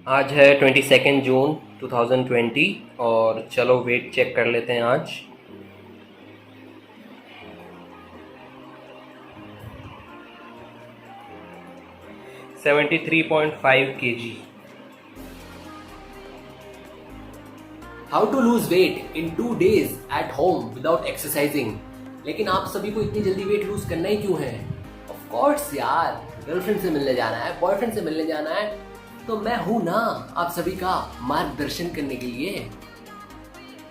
आज है 22 जून 2020 और चलो वेट चेक कर लेते हैं आज। $73.5 kg। How to lose weight in 2 days at home without exercising. लेकिन आप सभी को इतनी जल्दी वेट लूज करना ही क्यों है? ऑफ कोर्स यार, गर्लफ्रेंड से मिलने जाना है, बॉयफ्रेंड से मिलने जाना है, तो मैं हूं ना आप सभी का मार्गदर्शन करने के लिए।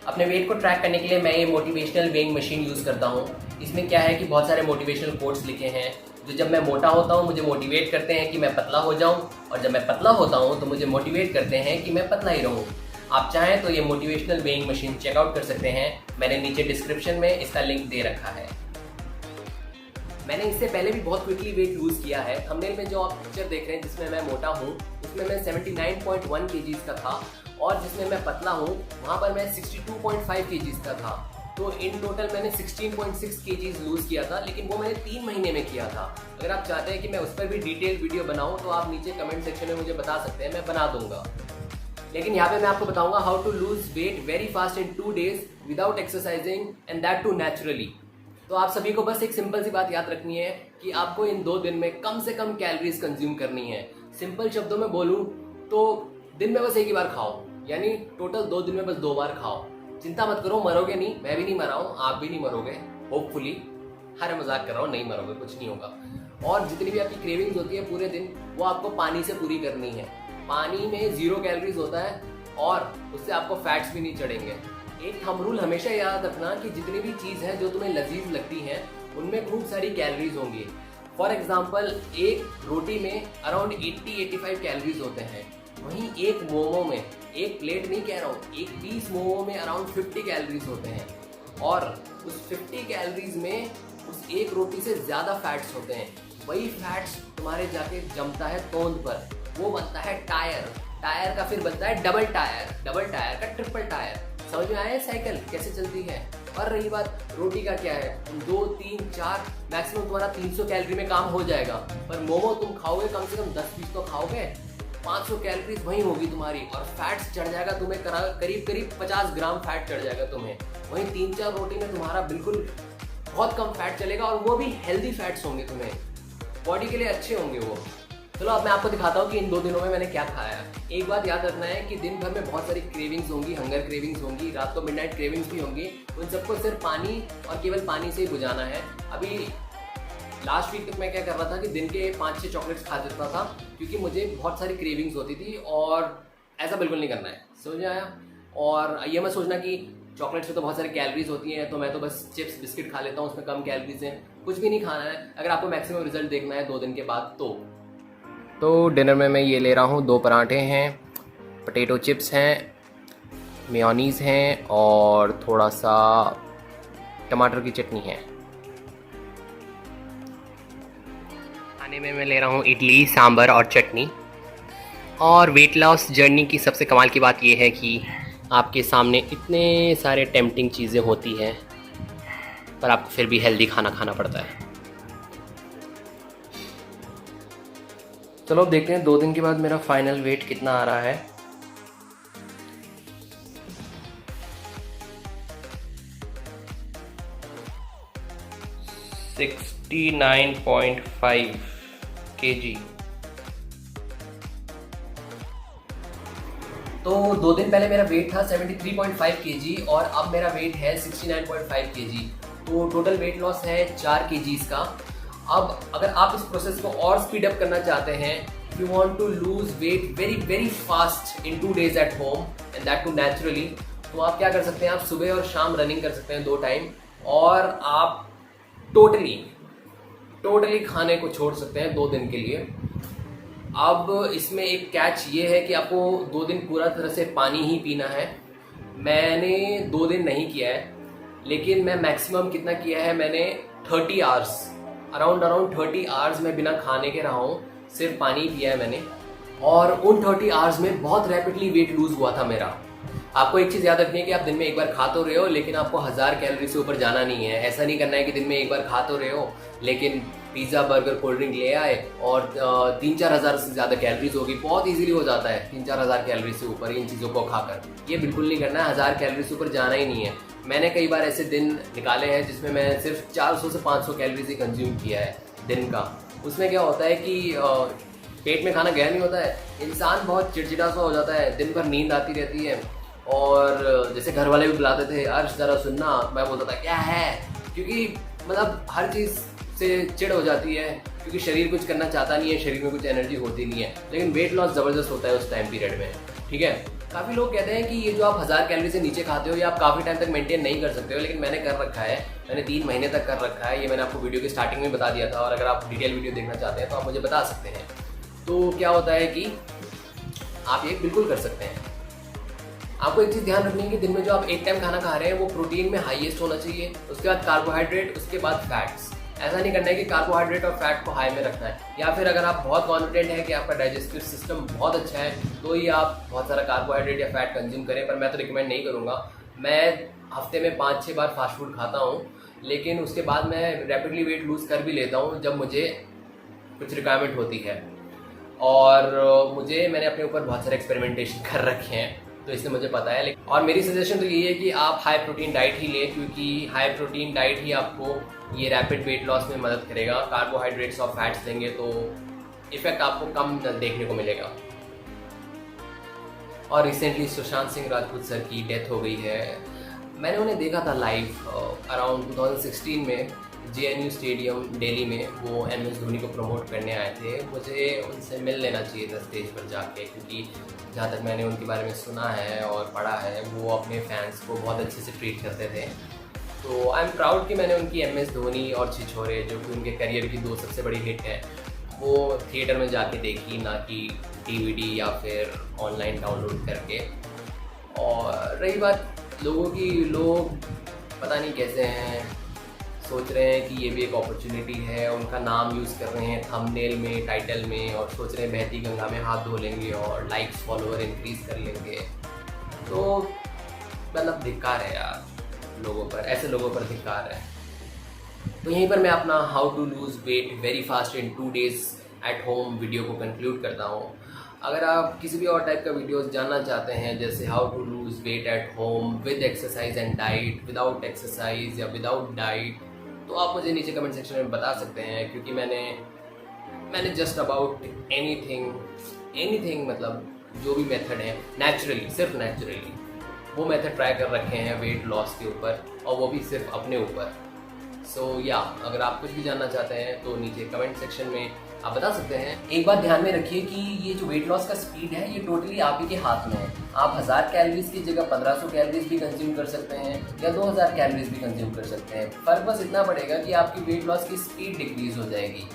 अपने वेट को ट्रैक करने के लिए मैं ये मोटिवेशनल वेइंग मशीन यूज़ करता हूँ। इसमें क्या है कि बहुत सारे मोटिवेशनल कोट्स लिखे हैं जो जब मैं मोटा होता हूँ मुझे मोटिवेट करते हैं कि मैं पतला हो जाऊँ, और जब मैं पतला होता हूँ तो मुझे मोटिवेट करते हैं कि मैं पतला ही रहूँ। आप चाहें तो ये मोटिवेशनल वेइंग मशीन चेकआउट कर सकते हैं, मैंने नीचे डिस्क्रिप्शन में इसका लिंक दे रखा है। मैंने इससे पहले भी बहुत क्विकली वेट लूज़ किया है। थंबनेल में जो आप पिक्चर देख रहे हैं जिसमें मैं मोटा हूँ उसमें मैं 79.1 kgs का था, और जिसमें मैं पतला हूँ वहाँ पर मैं 62.5 kgs का था। तो इन टोटल मैंने 16.6 kgs लूज़ किया था, लेकिन वो मैंने 3 महीने में किया था। अगर आप चाहते हैं कि मैं उस पर भी डिटेल वीडियो बनाऊँ तो आप नीचे कमेंट सेक्शन में मुझे बता सकते हैं, मैं बना दूंगा। लेकिन यहाँ पे मैं आपको बताऊंगा how to lose weight very fast in 2 days without exercising and that too naturally. तो आप सभी को बस एक सिंपल सी बात याद रखनी है कि आपको इन 2 दिन में कम से कम कैलोरीज कंज्यूम करनी है। सिंपल शब्दों में बोलूं तो दिन में बस एक ही बार खाओ, यानी टोटल 2 दिन में बस 2 बार खाओ। चिंता मत करो, मरोगे नहीं, मैं भी नहीं मरा हूँ, आप भी नहीं मरोगे होपफुली। हर मजाक कर रहा हूँ, नहीं मरोगे, कुछ नहीं होगा। और जितनी भी आपकी क्रेविंग्स होती है पूरे दिन वो आपको पानी से पूरी करनी है। पानी में 0 कैलोरीज होता है और उससे आपको फैट्स भी नहीं चढ़ेंगे। एक थंब रूल हमेशा याद रखना कि जितनी भी चीज़ है जो तुम्हें लजीज लगती हैं उनमें खूब सारी कैलोरीज होंगी। फॉर एग्जांपल एक रोटी में अराउंड 80-85 कैलोरीज होते हैं, वहीं एक मोमो में, एक प्लेट नहीं कह रहा हूँ, एक पीस मोमो में अराउंड 50 कैलोरीज होते हैं, और उस 50 कैलोरीज में उस एक रोटी से ज़्यादा फैट्स होते हैं। वही फैट्स तुम्हारे जाके जमता है तोंद पर, वो बनता है टायर, टायर का फिर बनता है डबल टायर, डबल टायर का ट्रिपल टायर। समझ में आया साइकिल कैसे चलती है? और रही बात रोटी का, क्या है, 2, 3, 4 मैक्सिमम तुम्हारा 300 कैलोरी में काम हो जाएगा। पर मोमो तुम खाओगे कम से कम 10 पीस तो खाओगे, 500 कैलोरीज वहीं होगी तुम्हारी, और फैट्स चढ़ जाएगा तुम्हें, करीब करीब 50 ग्राम फैट चढ़ जाएगा तुम्हें। वहीं 3-4 रोटी में तुम्हारा बिल्कुल बहुत कम फैट चलेगा, और वो भी हेल्दी फैट्स होंगे, तुम्हें बॉडी के लिए अच्छे होंगे वो। चलो अब मैं आपको दिखाता हूँ कि इन 2 दिनों में मैंने क्या खाया। एक बात याद रखना है कि दिन भर में बहुत सारी क्रेविंग्स होंगी, हंगर क्रेविंग्स होंगी, रात को मिडनाइट क्रेविंग्स भी होंगी। उन सबको सिर्फ पानी और केवल पानी से ही बुझाना है। अभी लास्ट वीक तक मैं क्या कर रहा था कि दिन के 5-6 चॉकलेट्स खा देता था, क्योंकि मुझे बहुत सारी क्रेविंग्स होती थी, और ऐसा बिल्कुल नहीं करना है, समझ आया? और ये मत सोचना कि चॉकलेट्स में तो बहुत सारी कैलोरीज होती हैं तो मैं तो बस चिप्स बिस्किट खा लेता हूँ, उसमें कम कैलोरीज हैं। कुछ भी नहीं खाना है अगर आपको मैक्सिमम रिजल्ट देखना है 2 दिन के बाद। तो डिनर में मैं ये ले रहा हूँ, 2 पराठे हैं, पोटैटो चिप्स हैं, मेयोनीज़ हैं, और थोड़ा सा टमाटर की चटनी है। खाने में मैं ले रहा हूँ इडली, सांभर और चटनी। और वेट लॉस जर्नी की सबसे कमाल की बात यह है कि आपके सामने इतने सारे टेम्पटिंग चीज़ें होती हैं, पर आपको फिर भी हेल्दी खाना खाना पड़ता है। चलो देखते हैं 2 दिन के बाद मेरा फाइनल वेट कितना आ रहा है। $69.5 kg। तो 2 दिन पहले मेरा वेट था 73.5 kg और अब मेरा वेट है 69.5 kg। तो टोटल वेट लॉस है 4 kgs का। अब अगर आप इस प्रोसेस को और स्पीड अप करना चाहते हैं, you want to lose weight very very fast in 2 days at home and that too naturally, तो आप क्या कर सकते हैं, आप सुबह और शाम रनिंग कर सकते हैं 2 टाइम, और आप टोटली खाने को छोड़ सकते हैं 2 दिन के लिए। अब इसमें एक कैच ये है कि आपको 2 दिन पूरा तरह से पानी ही पीना है। मैंने 2 दिन नहीं किया है, लेकिन मैं मैक्सिमम कितना किया है, मैंने 30 आवर्स, अराउंड 30 आवर्स में बिना खाने के रहा हूँ, सिर्फ पानी पिया है मैंने, और उन 30 आवर्स में बहुत रैपिडली वेट लूज हुआ था मेरा। आपको एक चीज़ याद रखनी है कि आप दिन में एक बार खा तो रहे हो, लेकिन आपको 1000 कैलोरी से ऊपर जाना नहीं है। ऐसा नहीं करना है कि दिन में एक बार खा तो रहे हो लेकिन पिज़्ज़ा बर्गर कोल्ड ड्रिंक ले आए और 3-4 हज़ार से ज़्यादा कैलोरीज होगी, बहुत इजीली हो जाता है 3-4 हज़ार कैलोरी से ऊपर इन चीज़ों को खाकर। ये बिल्कुल नहीं करना है, 1000 कैलोरी से ऊपर जाना ही नहीं है। मैंने कई बार ऐसे दिन निकाले हैं जिसमें मैं सिर्फ 400 से 500 कैलोरीज ही कंज्यूम किया है दिन का। उसमें क्या होता है कि पेट में खाना गया नहीं होता है, इंसान बहुत चिड़चिड़ा सा हो जाता है, दिन भर नींद आती रहती है। और जैसे घर वाले भी बुलाते थे, अर्श ज़रा सुनना, मैं बोलता था क्या है, क्योंकि मतलब हर चीज़ से चिढ़ हो जाती है, क्योंकि शरीर कुछ करना चाहता नहीं है, शरीर में कुछ एनर्जी होती नहीं है। लेकिन वेट लॉस ज़बरदस्त होता है उस टाइम पीरियड में, ठीक है। काफ़ी लोग कहते हैं कि ये जो आप 1000 कैलोरी से नीचे खाते हो ये आप काफ़ी टाइम तक मेंटेन नहीं कर सकते हो, लेकिन मैंने कर रखा है, मैंने 3 महीने तक कर रखा है। ये मैंने आपको वीडियो की स्टार्टिंग में बता दिया था, और अगर आप डिटेल वीडियो देखना चाहते हैं तो आप मुझे बता सकते हैं। तो क्या होता है कि आप ये बिल्कुल कर सकते हैं। आपको एक चीज़ ध्यान रखनी है कि दिन में जो आप एक टाइम खाना खा रहे हैं वो प्रोटीन में हाईएस्ट होना चाहिए, उसके बाद कार्बोहाइड्रेट, उसके बाद फैट्स। ऐसा नहीं करना है कि कार्बोहाइड्रेट और फैट को हाई में रखना है, या फिर अगर आप बहुत कॉन्फिडेंट है कि आपका डाइजेस्टिव सिस्टम बहुत अच्छा है तो ही आप बहुत सारा कार्बोहाइड्रेट या फैट कंज्यूम करें। पर मैं तो रिकमेंड नहीं करूँगा। मैं हफ्ते में 5-6 बार फास्ट फूड खाता हूँ, लेकिन उसके बाद मैं रैपिडली वेट लूज़ कर भी लेता हूँ जब मुझे कुछ रिक्वायरमेंट होती है। और मैंने अपने ऊपर बहुत सारे एक्सपेरिमेंटेशन कर रखे हैं, तो इसलिए मुझे पता है। लेकिन और मेरी सजेशन तो यही है कि आप हाई प्रोटीन डाइट ही लें, क्योंकि हाई प्रोटीन डाइट ही आपको ये रैपिड वेट लॉस में मदद करेगा। कार्बोहाइड्रेट्स और फैट्स लेंगे तो इफेक्ट आपको कम देखने को मिलेगा। और रिसेंटली सुशांत सिंह राजपूत सर की डेथ हो गई है। मैंने उन्हें देखा था लाइव अराउंड 2016 में JNU स्टेडियम दिल्ली में। वो MS धोनी को प्रमोट करने आए थे। मुझे उनसे मिल लेना चाहिए था स्टेज पर जाके, क्योंकि जहाँ तक मैंने उनके बारे में सुना है और पढ़ा है, वो अपने फैंस को बहुत अच्छे से ट्रीट करते थे। तो आई एम प्राउड कि मैंने उनकी MS धोनी और छिछोरे, जो कि उनके करियर की 2 सबसे बड़ी हिट है, वो थिएटर में जाके देखी, ना कि DVD या फिर ऑनलाइन डाउनलोड करके। और रही बात लोगों की, लोग पता नहीं कैसे हैं, सोच रहे हैं कि ये भी एक अपॉर्चुनिटी है, उनका नाम यूज़ कर रहे हैं थंबनेल में, टाइटल में, और सोच रहे हैं बहती गंगा में हाथ धो लेंगे और लाइक्स फॉलोअर इंक्रीज़ कर लेंगे। तो मतलब धिक्कार है यार लोगों पर, ऐसे लोगों पर धिक्कार है। तो यहीं पर मैं अपना how to lose weight very fast in 2 days at home video को कंक्लूड करता हूँ। अगर आप किसी भी और टाइप का वीडियोस जानना चाहते हैं, जैसे how to lose weight at home with exercise and diet, without exercise या विदाउट डाइट, तो आप मुझे नीचे कमेंट सेक्शन में बता सकते हैं। क्योंकि मैंने जस्ट अबाउट एनीथिंग मतलब जो भी मेथड है नेचुरली, सिर्फ नेचुरली वो मेथड ट्राई कर रखे हैं वेट लॉस के ऊपर, और वो भी सिर्फ अपने ऊपर। सो या अगर आप कुछ भी जानना चाहते हैं तो नीचे कमेंट सेक्शन में आप बता सकते हैं। एक बात ध्यान में रखिए कि ये जो वेट लॉस का स्पीड है ये टोटली आप ही के हाथ में है। आप 1000 कैलोरीज की जगह 1500 कैलोरीज भी कंज्यूम कर सकते हैं या 2000 कैलोरीज भी कंज्यूम कर सकते हैं। फर्क बस इतना पड़ेगा कि आपकी वेट लॉस की स्पीड डिक्रीज हो जाएगी,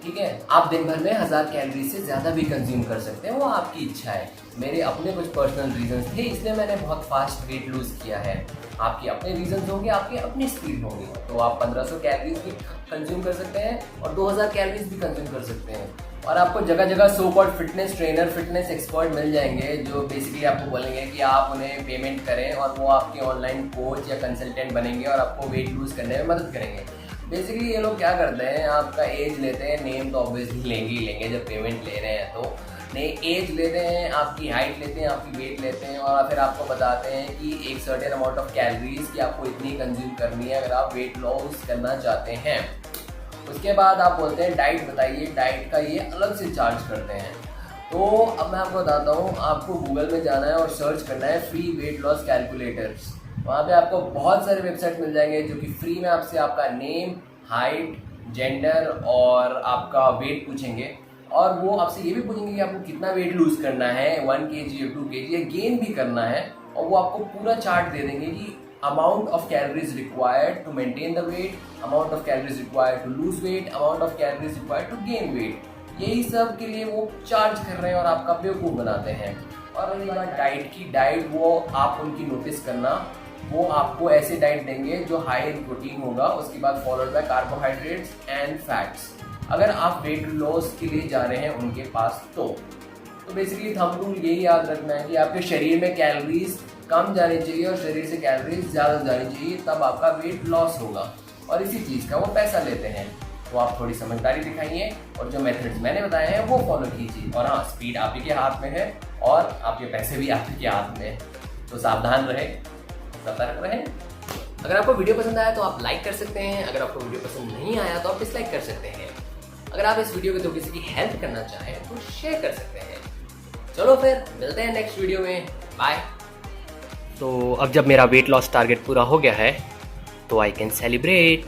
ठीक है। आप दिन भर में 1000 कैलोरी से ज़्यादा भी कंज्यूम कर सकते हैं, वो आपकी इच्छा है। मेरे अपने कुछ पर्सनल रीजंस थे, इसलिए मैंने बहुत फास्ट वेट लूज़ किया है। आपके अपने रीजंस होंगे, आपकी अपनी स्पीड होगी, तो आप 1500 कैलोरीज भी कंज्यूम कर सकते हैं और 2000 कैलोरीज भी कंज्यूम कर सकते हैं। और आपको जगह जगह so called fitness trainer, fitness expert मिल जाएंगे, जो बेसिकली आपको बोलेंगे कि आप उन्हें पेमेंट करें और वो आपके ऑनलाइन कोच या कंसल्टेंट बनेंगे और आपको वेट लूज़ करने में मदद करेंगे। बेसिकली ये लोग क्या करते हैं, आपका एज लेते हैं, नेम तो ऑब्वियसली लेंगे ही लेंगे जब पेमेंट ले रहे हैं, तो नहीं एज लेते हैं, आपकी हाइट लेते हैं, आपकी वेट लेते हैं, और फिर आपको बताते हैं कि एक सर्टेन अमाउंट ऑफ कैलोरीज की आपको इतनी कंज्यूम करनी है अगर आप वेट लॉस करना चाहते हैं। उसके बाद आप बोलते हैं डाइट बताइए, डाइट का ये अलग से चार्ज करते हैं। तो अब मैं आपको बताता हूँ, आपको गूगल में जाना है और सर्च करना है फ्री वेट लॉस कैलकुलेटर्स। वहाँ पे आपको बहुत सारे वेबसाइट मिल जाएंगे जो कि फ्री में आपसे आपका नेम, हाइट, जेंडर और आपका वेट पूछेंगे, और वो आपसे ये भी पूछेंगे कि आपको कितना वेट लूज़ करना है, 1 kg या 2 kg या गेन भी करना है, और वो आपको पूरा चार्ट दे देंगे कि amount of calories required to maintain the weight, amount of calories required to lose weight, amount of calories required to gain weight. यही सब के लिए वो चार्ज कर रहे हैं और आपका बेवकूफ़ बनाते हैं। और रही बात डाइट की, डाइट वो आप उनकी नोटिस करना, वो आपको ऐसे डाइट देंगे जो हाई इन प्रोटीन होगा, उसके बाद followed by carbohydrates and fats, अगर आप वेट लॉस के लिए जा रहे हैं उनके पास। तो बेसिकली थंब रूल यही याद रखना है कि आपके शरीर में कैलोरीज कम जानी चाहिए और शरीर से कैलोरीज ज़्यादा जानी चाहिए, तब आपका वेट लॉस होगा। और इसी चीज़ का वो पैसा लेते हैं। तो आप थोड़ी समझदारी दिखाइए और जो मेथड्स मैंने बताए हैं वो फॉलो कीजिए। और हाँ, स्पीड आप ही के हाथ में है और आपके पैसे भी आप ही के हाथ में है, तो सावधान रहें, सतर्क रहें। अगर आपको वीडियो पसंद आया तो आप लाइक कर सकते हैं, अगर आपको वीडियो पसंद नहीं आया तो आप डिसलाइक कर सकते हैं। अगर आप इस वीडियो के थ्रू किसी की हेल्प करना चाहें तो शेयर कर सकते हैं। चलो फिर मिलते हैं नेक्स्ट वीडियो में, बाय। तो अब जब मेरा वेट लॉस टारगेट पूरा हो गया है तो आई कैन सेलिब्रेट।